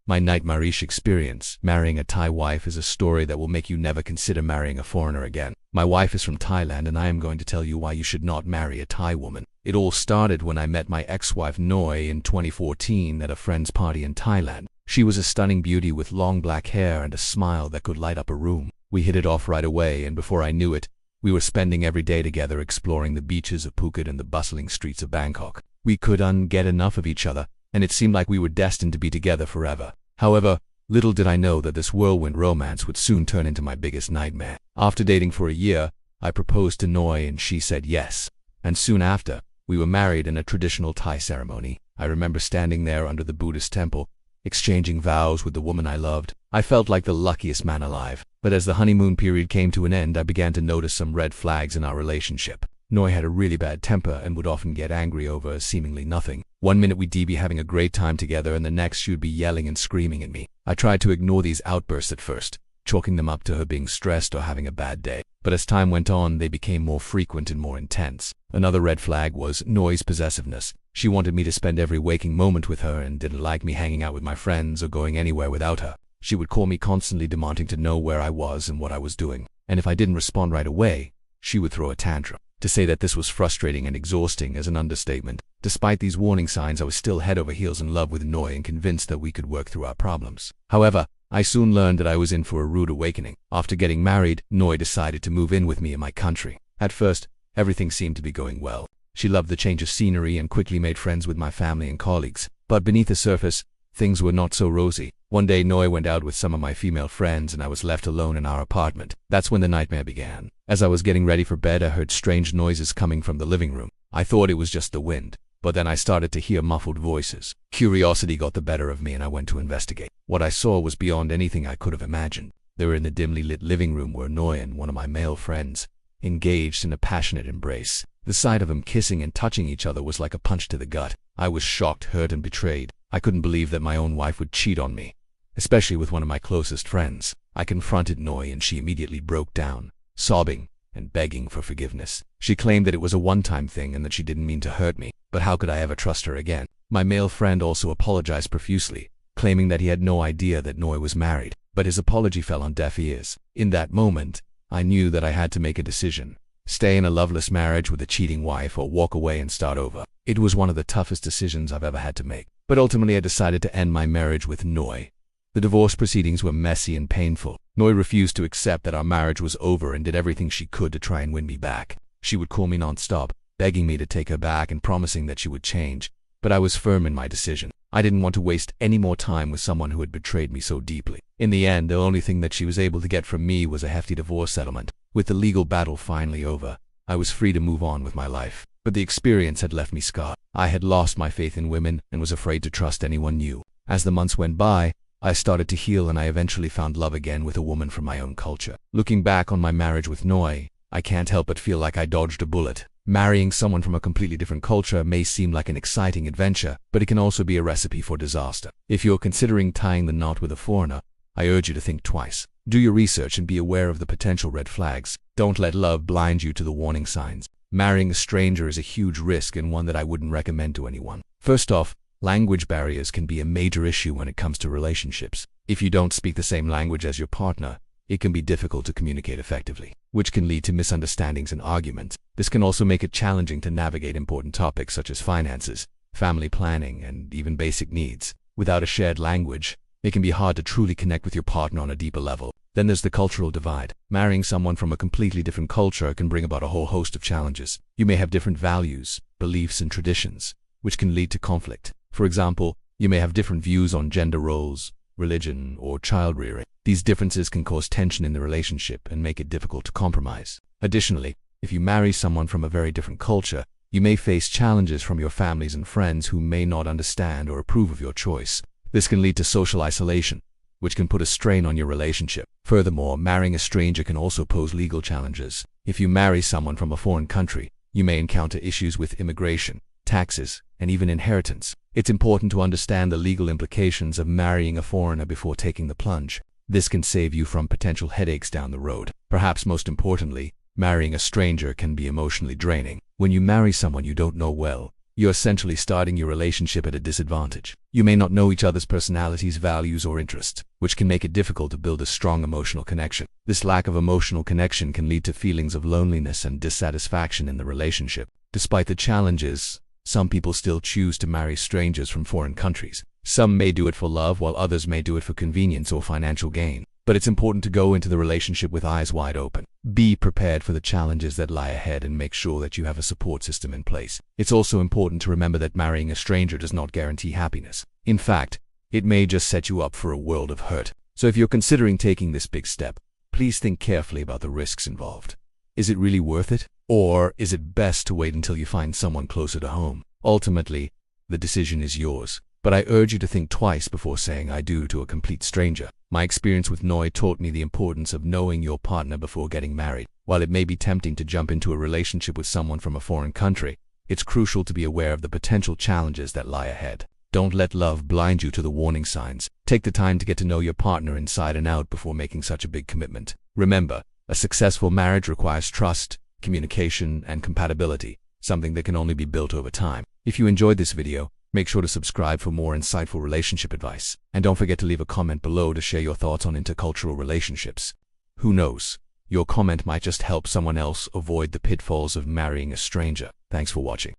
My nightmarish experience. Marrying a Thai wife is a story that will make you never consider marrying a foreigner again. My wife is from Thailand, and I am going to tell you why you should not marry a Thai woman. It all started when I met my ex-wife Noi in 2014 at a friend's party in Thailand. She was a stunning beauty with long black hair and a smile that could light up a room. We hit it off right away, and before I knew it, we were spending every day together exploring the beaches of Phuket and the bustling streets of Bangkok. We couldn't get enough of each other, and it seemed like we were destined to be together forever. However, little did I know that this whirlwind romance would soon turn into my biggest nightmare. After dating for a year, I proposed to Noi and she said yes. And soon after, we were married in a traditional Thai ceremony. I remember standing there under the Buddhist temple, exchanging vows with the woman I loved. I felt like the luckiest man alive. But as the honeymoon period came to an end, I began to notice some red flags in our relationship. Noi had a really bad temper and would often get angry over seemingly nothing. One minute we'd be having a great time together, and the next she would be yelling and screaming at me. I tried to ignore these outbursts at first, chalking them up to her being stressed or having a bad day. But as time went on, they became more frequent and more intense. Another red flag was Noi's possessiveness. She wanted me to spend every waking moment with her and didn't like me hanging out with my friends or going anywhere without her. She would call me constantly, demanding to know where I was and what I was doing. And if I didn't respond right away, she would throw a tantrum. To say that this was frustrating and exhausting is an understatement. Despite these warning signs, I was still head over heels in love with Noi and convinced that we could work through our problems. However, I soon learned that I was in for a rude awakening. After getting married, Noi decided to move in with me in my country. At first, everything seemed to be going well. She loved the change of scenery and quickly made friends with my family and colleagues. But beneath the surface, things were not so rosy. One day, Noi went out with some of my female friends and I was left alone in our apartment. That's when the nightmare began. As I was getting ready for bed, I heard strange noises coming from the living room. I thought it was just the wind, but then I started to hear muffled voices. Curiosity got the better of me and I went to investigate. What I saw was beyond anything I could have imagined. They were in the dimly lit living room where Noi and one of my male friends engaged in a passionate embrace. The sight of them kissing and touching each other was like a punch to the gut. I was shocked, hurt, and betrayed. I couldn't believe that my own wife would cheat on me, especially with one of my closest friends. I confronted Noi and she immediately broke down, sobbing and begging for forgiveness. She claimed that it was a one-time thing and that she didn't mean to hurt me, but how could I ever trust her again? My male friend also apologized profusely, claiming that he had no idea that Noi was married, but his apology fell on deaf ears. In that moment, I knew that I had to make a decision: stay in a loveless marriage with a cheating wife or walk away and start over. It was one of the toughest decisions I've ever had to make, but ultimately I decided to end my marriage with Noi. The divorce proceedings were messy and painful. Noi refused to accept that our marriage was over and did everything she could to try and win me back. She would call me non-stop, begging me to take her back and promising that she would change, but I was firm in my decision. I didn't want to waste any more time with someone who had betrayed me so deeply. In the end, the only thing that she was able to get from me was a hefty divorce settlement. With the legal battle finally over, I was free to move on with my life. But the experience had left me scarred. I had lost my faith in women and was afraid to trust anyone new. As the months went by, I started to heal and I eventually found love again with a woman from my own culture. Looking back on my marriage with Noi, I can't help but feel like I dodged a bullet. Marrying someone from a completely different culture may seem like an exciting adventure, but it can also be a recipe for disaster. If you're considering tying the knot with a foreigner, I urge you to think twice. Do your research and be aware of the potential red flags. Don't let love blind you to the warning signs. Marrying a stranger is a huge risk and one that I wouldn't recommend to anyone. First off, language barriers can be a major issue when it comes to relationships. If you don't speak the same language as your partner, it can be difficult to communicate effectively, which can lead to misunderstandings and arguments. This can also make it challenging to navigate important topics such as finances, family planning, and even basic needs. Without a shared language, it can be hard to truly connect with your partner on a deeper level. Then there's the cultural divide. Marrying someone from a completely different culture can bring about a whole host of challenges. You may have different values, beliefs, and traditions, which can lead to conflict. For example, you may have different views on gender roles, religion, or child rearing. These differences can cause tension in the relationship and make it difficult to compromise. Additionally, if you marry someone from a very different culture, you may face challenges from your families and friends who may not understand or approve of your choice. This can lead to social isolation, which can put a strain on your relationship. Furthermore, marrying a stranger can also pose legal challenges. If you marry someone from a foreign country, you may encounter issues with immigration, taxes, and even inheritance. It's important to understand the legal implications of marrying a foreigner before taking the plunge. This can save you from potential headaches down the road. Perhaps most importantly, marrying a stranger can be emotionally draining. When you marry someone you don't know well, you're essentially starting your relationship at a disadvantage. You may not know each other's personalities, values, or interests, which can make it difficult to build a strong emotional connection. This lack of emotional connection can lead to feelings of loneliness and dissatisfaction in the relationship. Despite the challenges, some people still choose to marry strangers from foreign countries. Some may do it for love, while others may do it for convenience or financial gain. But it's important to go into the relationship with eyes wide open. Be prepared for the challenges that lie ahead and make sure that you have a support system in place. It's also important to remember that marrying a stranger does not guarantee happiness. In fact, it may just set you up for a world of hurt. So if you're considering taking this big step, please think carefully about the risks involved. Is it really worth it? Or is it best to wait until you find someone closer to home? Ultimately, the decision is yours. But I urge you to think twice before saying I do to a complete stranger. My experience with Noi taught me the importance of knowing your partner before getting married. While it may be tempting to jump into a relationship with someone from a foreign country, it's crucial to be aware of the potential challenges that lie ahead. Don't let love blind you to the warning signs. Take the time to get to know your partner inside and out before making such a big commitment. Remember, a successful marriage requires trust, communication, and compatibility, something that can only be built over time. If you enjoyed this video, make sure to subscribe for more insightful relationship advice. And don't forget to leave a comment below to share your thoughts on intercultural relationships. Who knows? Your comment might just help someone else avoid the pitfalls of marrying a stranger. Thanks for watching.